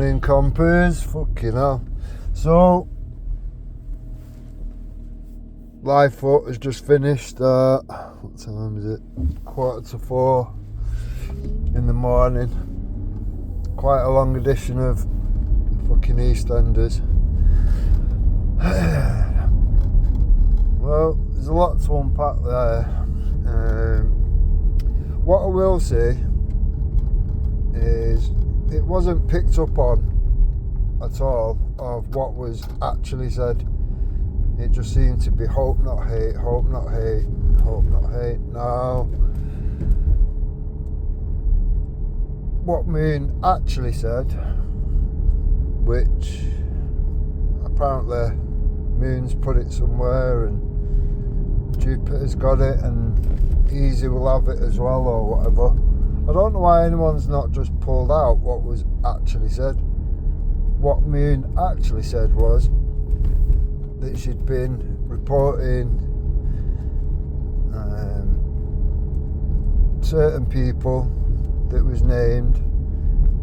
Morning, compers. Fucking hell. So, live foot has just finished. What time is it? 3:45 in the morning. Quite a long edition of fucking Eastenders. Well, there's a lot to unpack there. What I will say is it wasn't picked up on at all of what was actually said. It just seemed to be hope not hate, hope not hate, hope not hate. Now, what Moon actually said, which apparently Moon's put it somewhere and Jupiter's got it and Easy will have it as well or whatever. I don't know why anyone's not just pulled out what was actually said. What Moon actually said was that she'd been reporting certain people that was named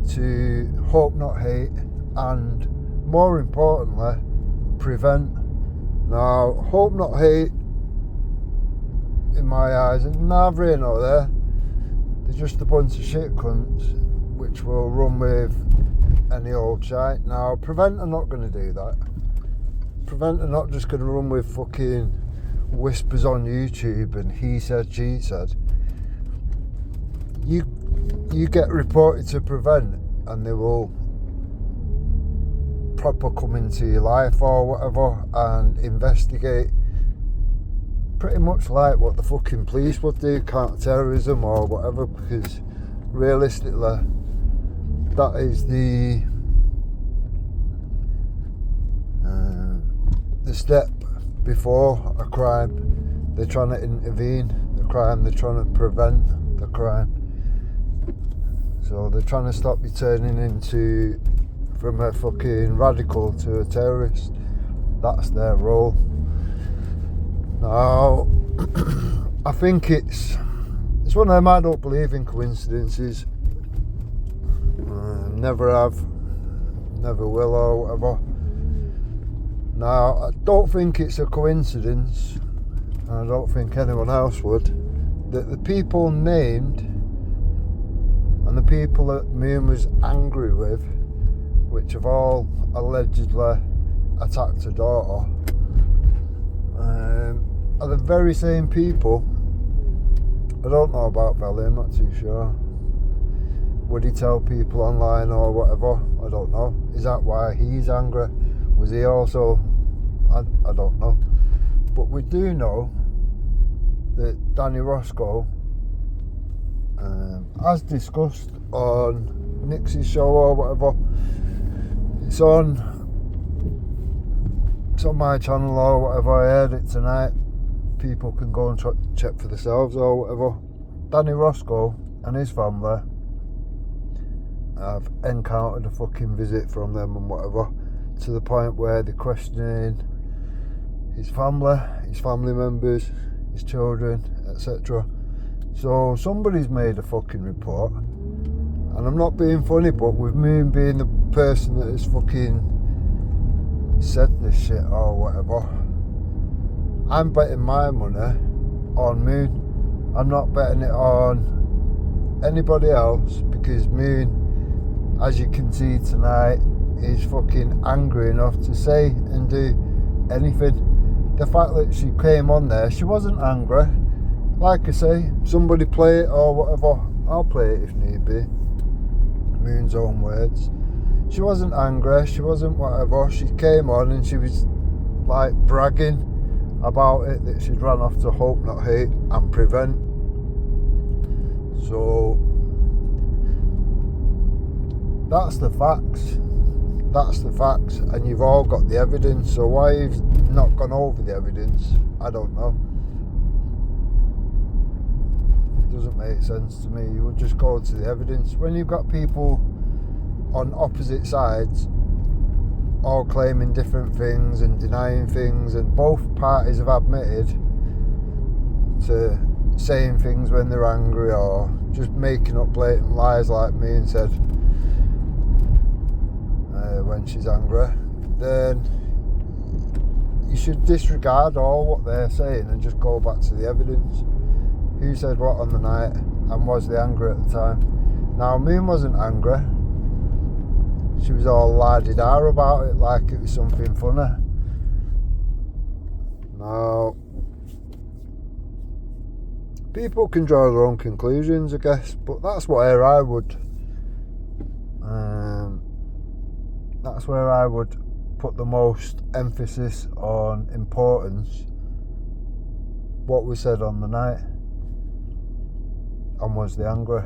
to hope not hate and, more importantly, prevent. Now, hope not hate, in my eyes, and neither here nor there, they're just a bunch of shit cunts which will run with any old shite. Now, prevent are not going to do that. Prevent are not just going to run with fucking whispers on YouTube and he said, she said. You get reported to Prevent and they will proper come into your life or whatever and investigate, pretty much like what the fucking police would do, counter-terrorism or whatever, because realistically that is the step before a crime. They're trying to intervene the crime, they're trying to prevent the crime. So they're trying to stop you turning into from a fucking radical to a terrorist. That's their role. Now, I think it's one of them. I don't believe in coincidences. Never have, never will, or whatever. Now, I don't think it's a coincidence, and I don't think anyone else would, that the people named and the people that Moon was angry with, which have all allegedly attacked her daughter, are the very same people. I don't know about Valley, I'm not too sure. Would he tell people online or whatever? I don't know. Is that why he's angry? Was he also? I don't know. But we do know that Danny Roscoe, as discussed on Nix's show or whatever, it's on my channel or whatever. I heard it tonight. People can go and check for themselves or whatever. Danny Roscoe and his family have encountered a fucking visit from them and whatever, to the point where they're questioning his family members, his children, etc. So somebody's made a fucking report, and I'm not being funny, but with Moon being the person that has fucking said this shit or whatever, I'm betting my money on Moon. I'm not betting it on anybody else, because Moon, as you can see tonight, is fucking angry enough to say and do anything. The fact that she came on there, she wasn't angry. Like I say, somebody play it or whatever, I'll play it if need be. Moon's own words. She wasn't angry, she wasn't whatever. She came on and she was like bragging about it, that she'd run off to hope not hate and prevent. So that's the facts. That's the facts, and you've all got the evidence. So why you've not gone over the evidence, I don't know. It doesn't make sense to me. You would just go to the evidence. When you've got people on opposite sides all claiming different things and denying things, and both parties have admitted to saying things when they're angry or just making up blatant lies, like me and said, when she's angry, then you should disregard all what they're saying and just go back to the evidence. Who said what on the night, and was they angry at the time? Now, Moon wasn't angry. She was all la-di-da about it like it was something funny. Now, people can draw their own conclusions, I guess, but that's where I would put the most emphasis on importance. What was said on the night, and was they angry?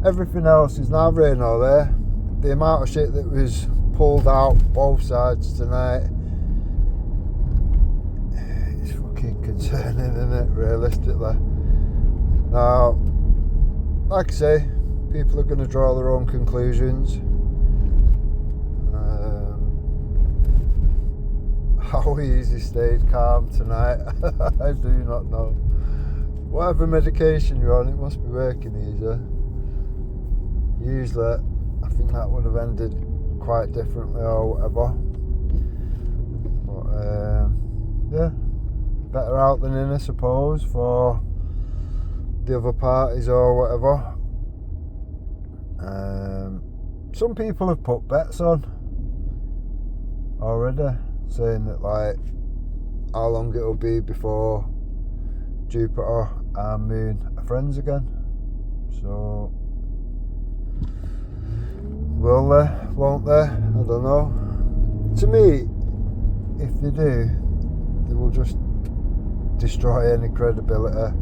Everything else is neither here nor there. The amount of shit that was pulled out both sides tonight, it's fucking concerning, isn't it, realistically? Now, like I say, people are going to draw their own conclusions. How easy stayed calm tonight, I do not know. Whatever medication you're on, it must be working easier. Usually, I think that would have ended quite differently or whatever. But yeah, better out than in, I suppose, for the other parties or whatever. Some people have put bets on already, saying that like how long it'll be before Jupiter and Moon are friends again. So will they, won't they? I don't know. To me, if they do, they will just destroy any credibility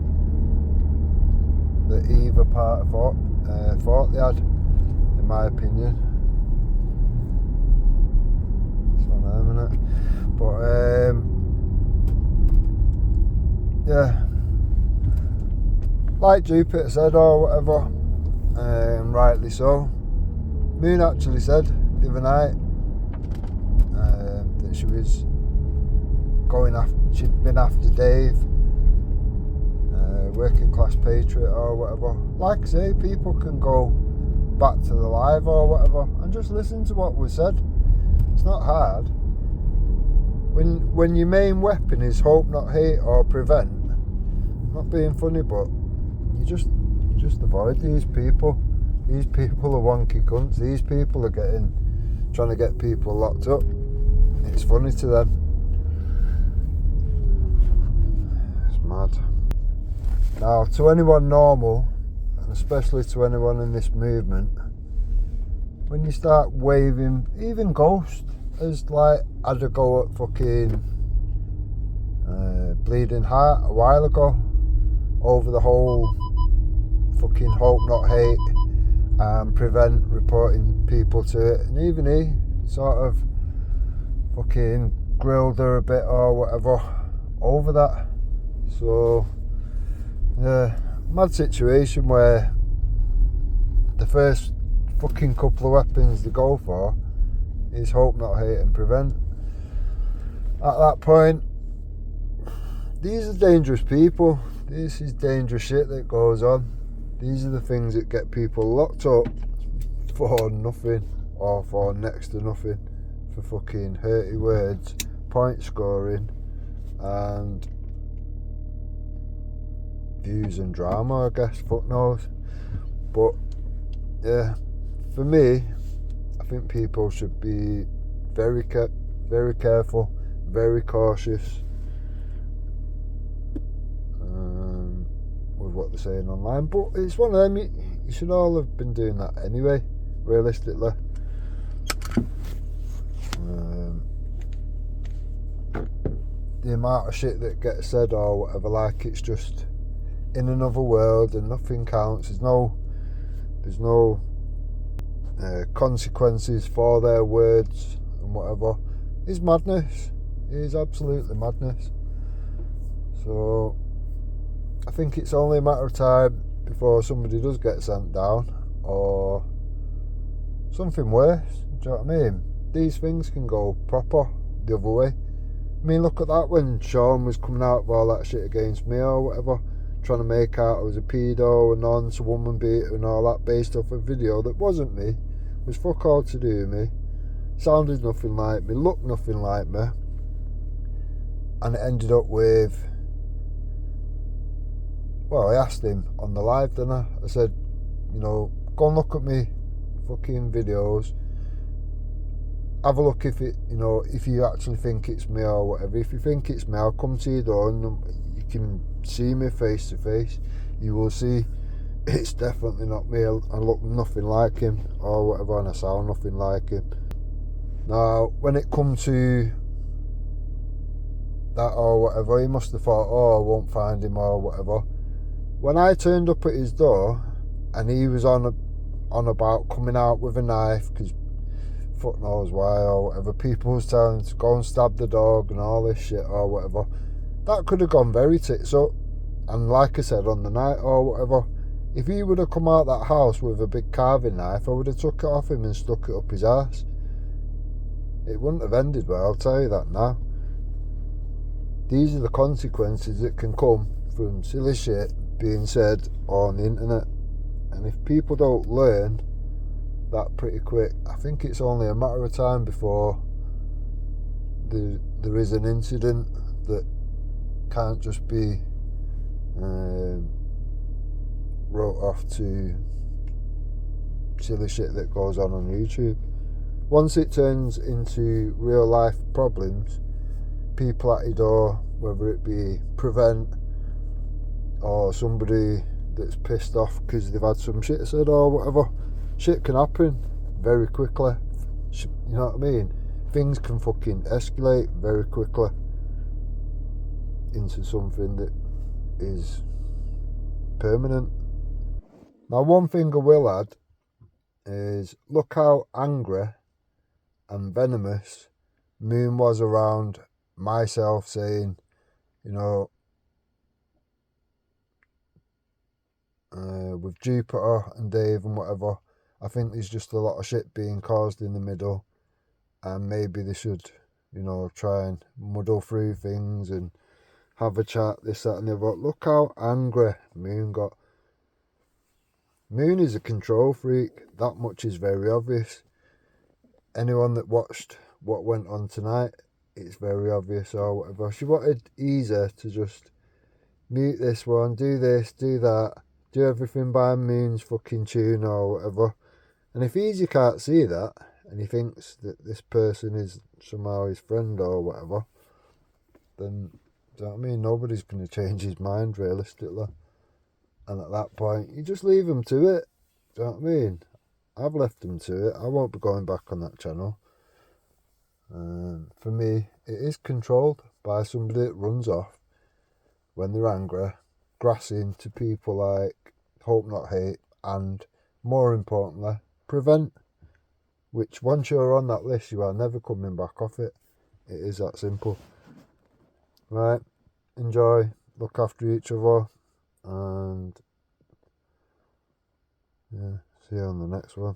that either part thought they had, in my opinion. It's one of them, innit? But yeah, like Jupiter said or whatever, rightly so. Moon actually said the other night that she was she'd been after Dave, working class patriot or whatever. Like I say, people can go back to the live or whatever and just listen to what was said. It's not hard. When your main weapon is hope, not hate, or prevent, not being funny, but you just avoid these people. These people are wonky cunts. These people are trying to get people locked up. It's funny to them. It's mad. Now, to anyone normal, and especially to anyone in this movement, when you start waving, even Ghost has like had a go at fucking Bleeding Heart a while ago over the whole fucking hope, not hate, and prevent reporting people to it, and even he sort of fucking grilled her a bit or whatever over that. So yeah, mad situation where the first fucking couple of weapons they go for is hope, not hate, and prevent. At that point, these are dangerous people. This is dangerous shit that goes on. These are the things that get people locked up for nothing, or for next to nothing, for fucking hurty words, point scoring, and views and drama, I guess, fuck knows. But yeah, for me, I think people should be very careful, very cautious with what they're saying online. But it's one of them, you should all have been doing that anyway, realistically. The amount of shit that gets said or whatever, like it's just in another world and nothing counts. There's no consequences for their words and whatever. It's madness. It is absolutely madness. So I think it's only a matter of time before somebody does get sent down, or something worse. Do you know what I mean? These things can go proper the other way. I mean, look at that when Sean was coming out with all that shit against me or whatever, trying to make out I was a pedo, a nonce, a woman beater and all that, based off a video that wasn't me, was fuck all to do with me, sounded nothing like me, looked nothing like me, and it ended up with, well, I asked him on the live, didn't I? I said, you know, go and look at me fucking videos, have a look if it, you know, if you actually think it's me or whatever. If you think it's me, I'll come to your door and you can see me face to face. You will see it's definitely not me. I look nothing like him or whatever, and I sound nothing like him. Now, when it comes to that or whatever, he must have thought, oh, I won't find him or whatever. When I turned up at his door and he was on about coming out with a knife, because fuck knows why or whatever, people was telling him to go and stab the dog and all this shit or whatever, that could have gone very tits up. And like I said, on the night or whatever, if he would have come out that house with a big carving knife, I would have took it off him and stuck it up his ass. It wouldn't have ended well, I'll tell you that now. These are the consequences that can come from silly shit being said on the internet. And if people don't learn that pretty quick, I think it's only a matter of time before there is an incident that can't just be wrote off to silly shit that goes on YouTube. Once it turns into real life problems, people at your door, whether it be Prevent or somebody that's pissed off because they've had some shit said or whatever, shit can happen very quickly. You know what I mean? Things can fucking escalate very quickly into something that is permanent. Now, one thing I will add is, look how angry and venomous Moon was around myself saying, you know, with Jupiter and Dave and whatever, I think there's just a lot of shit being caused in the middle, and maybe they should, you know, try and muddle through things and have a chat, this, that and the other. Look how angry Moon got. Moon is a control freak, that much is very obvious. Anyone that watched what went on tonight, it's very obvious or whatever. She wanted Easer to just mute this one, do this, do that, do everything by Moon's fucking tune or whatever. And if Easy can't see that, and he thinks that this person is somehow his friend or whatever, then, do you know what I mean? Nobody's going to change his mind realistically. And at that point, you just leave him to it. Do you know what I mean? I've left him to it. I won't be going back on that channel. For me, it is controlled by somebody that runs off when they're angry, grassing to people like Hope Not Hate and, more importantly, Prevent, which once you're on that list, you are never coming back off it. It is that simple. Right, enjoy, look after each other, and yeah, see you on the next one.